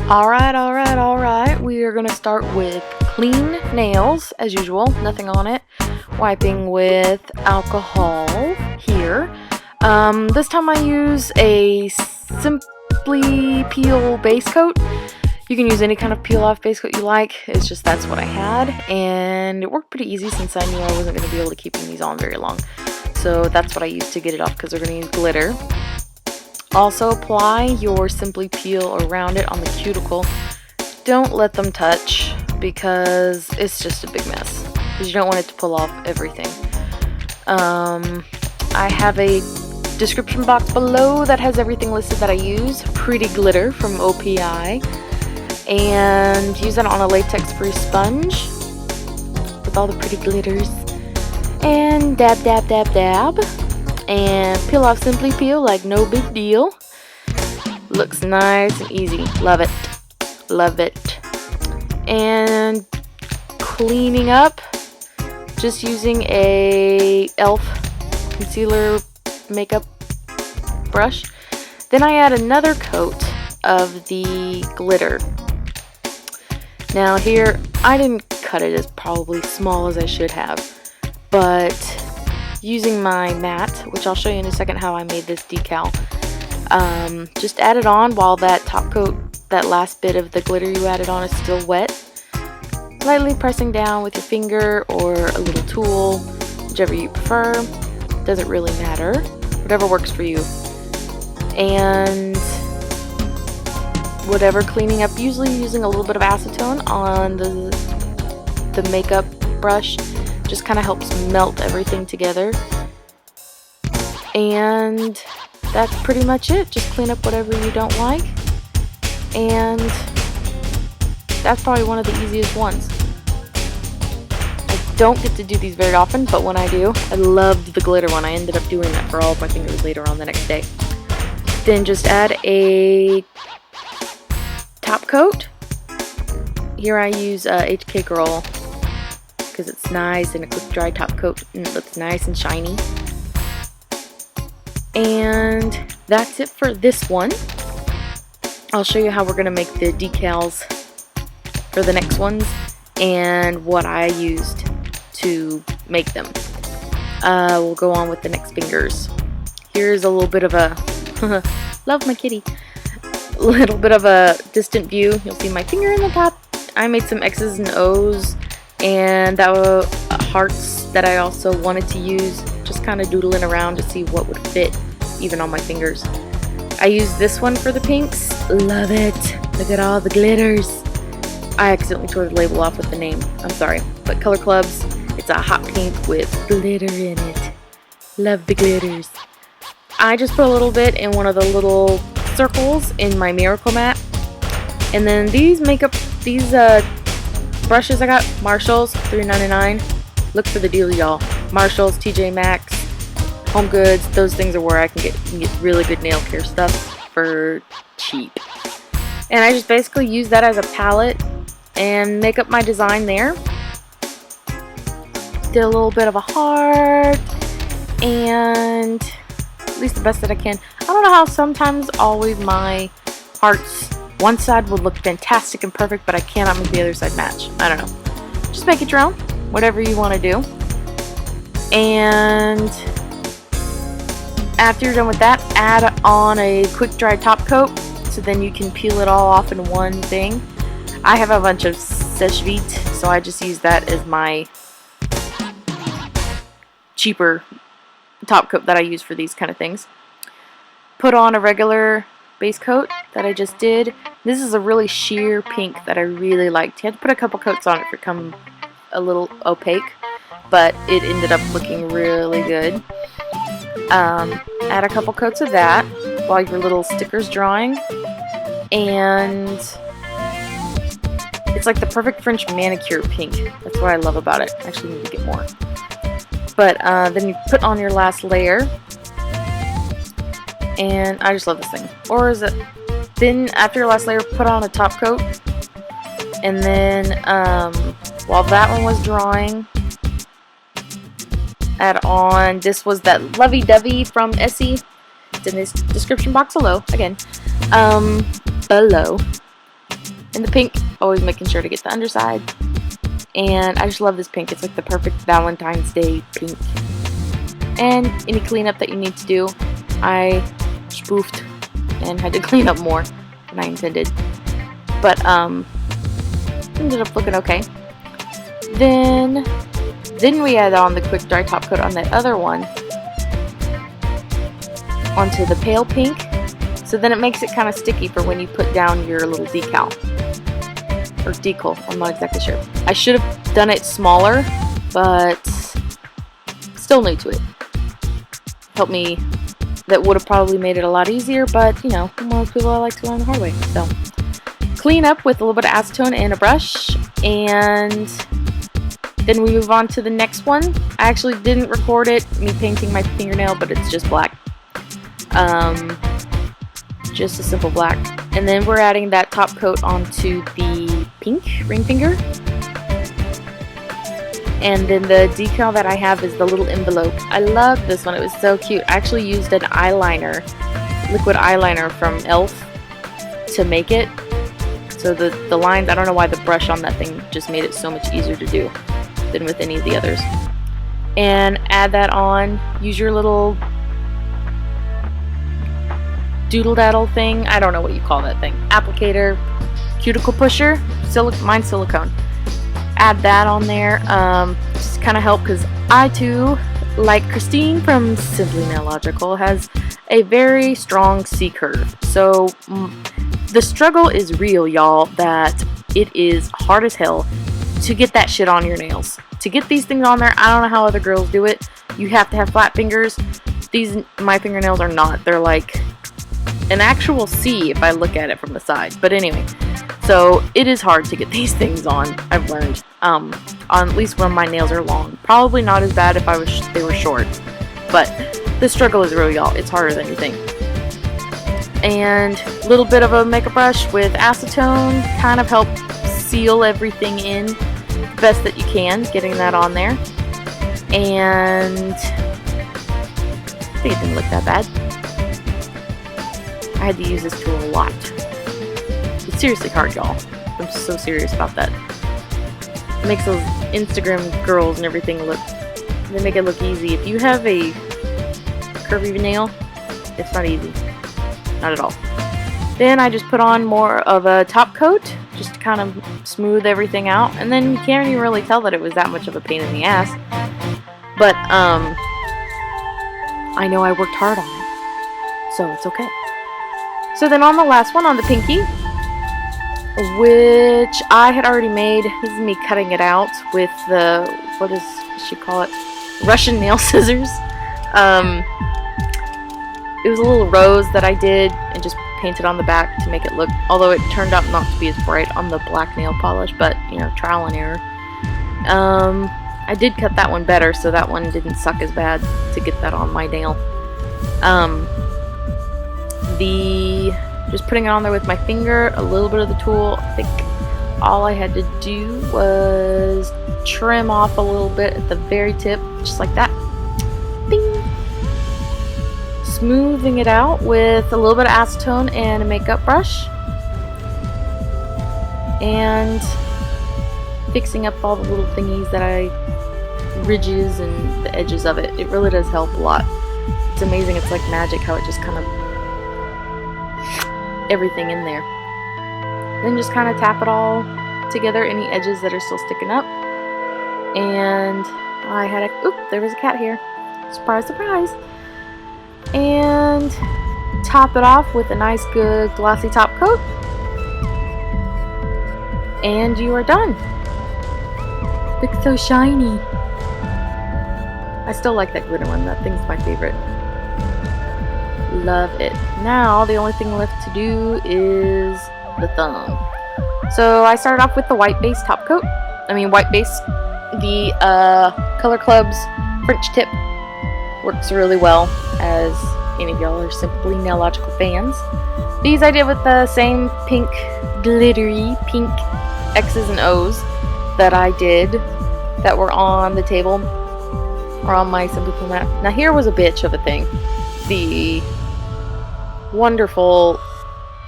Alright. We are going to start with clean nails, as usual. Nothing on it. Wiping with alcohol here. This time I use a Simply Peel base coat. You can use any kind of peel-off base coat you like. It's just that's what I had. And it worked pretty easy since I knew I wasn't going to be able to keep these on very long. So that's what I used to get it off because we're going to use glitter. Also apply your Simply Peel around it on the cuticle. Don't let them touch because it's just a big mess. Because you don't want it to pull off everything. I have a description box below that has everything listed that I use. Pretty glitter from OPI. And use that on a latex free sponge with all the pretty glitters. And dab. And peel off Simply Peel like no big deal. Looks nice and easy. Love it. And cleaning up, just using a e.l.f. concealer makeup brush. Then I add another coat of the glitter. Now here, I didn't cut it as probably small as I should have, but using my mat, which I'll show you in a second how I made this decal, just add it on while that top coat, that last bit of the glitter you added on, is still wet. Lightly pressing down with your finger or a little tool, whichever you prefer. Doesn't really matter. Whatever works for you. And whatever cleaning up, usually using a little bit of acetone on the makeup brush. Just kind of helps melt everything together. And that's pretty much it. Just clean up whatever you don't like. And that's probably one of the easiest ones. I don't get to do these very often, but when I do, I loved the glitter one. I ended up doing that for all of my fingers later on the next day. Then just add a top coat. Here I use HK Girl because it's nice and a quick dry top coat and it looks nice and shiny. And that's it for this one. I'll show you how we're going to make the decals for the next ones and what I used to make them. We'll go on with the next fingers. Here's a little bit of a love my kitty. Little bit of a distant view. You'll see my finger in the top. I made some X's and O's, and that were hearts that I also wanted to use. Just kind of doodling around to see what would fit even on my fingers. I used this one for the pinks. Love it. Look at all the glitters. I accidentally tore the label off with the name. I'm sorry. But Color Clubs, it's a hot pink with glitter in it. Love the glitters. I just put a little bit in one of the little circles in my Miracle Mat. And then these brushes I got, Marshalls, $3.99. Look for the deal, y'all. Marshalls, TJ Maxx, Home Goods, those things are where I can get really good nail care stuff for cheap. And I just basically use that as a palette and make up my design there. Did a little bit of a heart, and at least the best that I can. I don't know how sometimes always my hearts, one side will look fantastic and perfect, but I cannot make the other side match. I don't know. Just make it your own, whatever you want to do. And after you're done with that, add on a quick dry top coat so then you can peel it all off in one thing. I have a bunch of Seche Vite, so I just use that as my cheaper top coat that I use for these kind of things. Put on a regular base coat that I just did. This is a really sheer pink that I really liked. You had to put a couple coats on it for it to become a little opaque, but it ended up looking really good. Add a couple coats of that while your little sticker's drying, and it's like the perfect French manicure pink. That's what I love about it. I actually need to get more. But then you put on your last layer, and I just love this thing. Or is it, then after your last layer, put on a top coat, and then while that one was drying, add on, this was that Lovey Dovie from Essie. It's in this description box below, again. Below. In the pink, always making sure to get the underside. And I just love this pink. It's like the perfect Valentine's Day pink. And any cleanup that you need to do, I spoofed and had to clean up more than I intended. But ended up looking okay. Then we add on the quick dry top coat on that other one onto the pale pink. So then it makes it kind of sticky for when you put down your little decal. Or decal, I'm not exactly sure. I should have done it smaller, but still new to it. Helped me, that would have probably made it a lot easier, but you know, I'm one of those people I like to learn the hard way. So clean up with a little bit of acetone and a brush, and then we move on to the next one. I actually didn't record it, me painting my fingernail, but it's just black. Just a simple black. And then we're adding that top coat onto the pink ring finger. And then the decal that I have is the little envelope. I love this one. It was so cute. I actually used an eyeliner, liquid eyeliner from e.l.f. to make it. So the lines, I don't know why the brush on that thing just made it so much easier to do than with any of the others. And add that on. Use your little doodle daddle thing. I don't know what you call that thing. Applicator, cuticle pusher, mine's silicone. Add that on there. Just kind of help, because I too, like Christine from Simply Nailogical, has a very strong C curve. So the struggle is real, y'all, that it is hard as hell to get that shit on your nails. To get these things on there, I don't know how other girls do it. You have to have flat fingers. My fingernails are not. They're like an actual C if I look at it from the side. But anyway, so it is hard to get these things on, I've learned. On at least when my nails are long. Probably not as bad if they were short. But the struggle is real, y'all. It's harder than you think. And a little bit of a makeup brush with acetone, kind of help seal everything in the best that you can, getting that on there. And I think it didn't look that bad. I had to use this tool a lot. It's seriously hard, y'all. I'm so serious about that. It makes those Instagram girls and everything look, they make it look easy. If you have a curvy nail, it's not easy. Not at all. Then I just put on more of a top coat, just to kind of smooth everything out. And then you can't even really tell that it was that much of a pain in the ass. But, I know I worked hard on it. So it's okay. So then on the last one, on the pinky, which I had already made, this is me cutting it out with the, what does she call it? Russian nail scissors. It was a little rose that I did and just painted on the back to make it look, although it turned out not to be as bright on the black nail polish, but, you know, trial and error. I did cut that one better, so that one didn't suck as bad to get that on my nail. Just putting it on there with my finger, a little bit of the tool. I think all I had to do was trim off a little bit at the very tip, just like that. Bing! Smoothing it out with a little bit of acetone and a makeup brush. And fixing up all the little thingies ridges and the edges of it. It really does help a lot. It's amazing. It's like magic how it just kind of everything in there. Then just kind of tap it all together, any edges that are still sticking up. And I had there was a cat here. Surprise, surprise. And top it off with a nice good glossy top coat. And you are done. Looks so shiny. I still like that glitter one. That thing's my favorite. Love it. Now the only thing left to do is the thumb. So I started off with the white base top coat. White base. The Color Club's French tip works really well, as any of y'all are Simply Nailogical fans. These I did with the same pink, glittery pink X's and O's that I did that were on the table. or on my Simply Mat. Now here was a bitch of a thing. The wonderful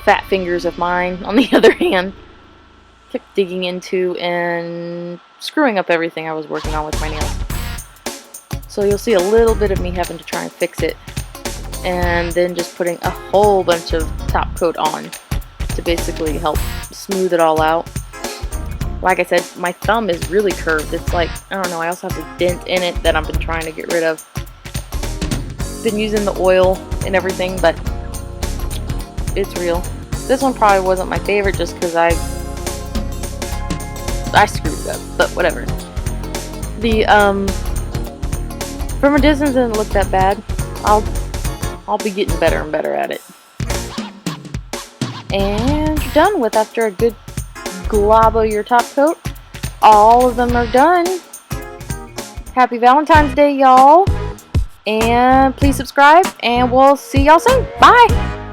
fat fingers of mine, on the other hand, kept digging into and screwing up everything I was working on with my nails. So you'll see a little bit of me having to try and fix it, and then just putting a whole bunch of top coat on to basically help smooth it all out. Like I said, my thumb is really curved. It's like, I don't know, I also have a dent in it that I've been trying to get rid of. Been using the oil and everything, but it's real. This one probably wasn't my favorite just because I screwed it up, but whatever. The from a distance it didn't look that bad. I'll be getting better and better at it. And you're done with after a good glob of your top coat. All of them are done. Happy Valentine's Day, y'all. And please subscribe, and we'll see y'all soon. Bye!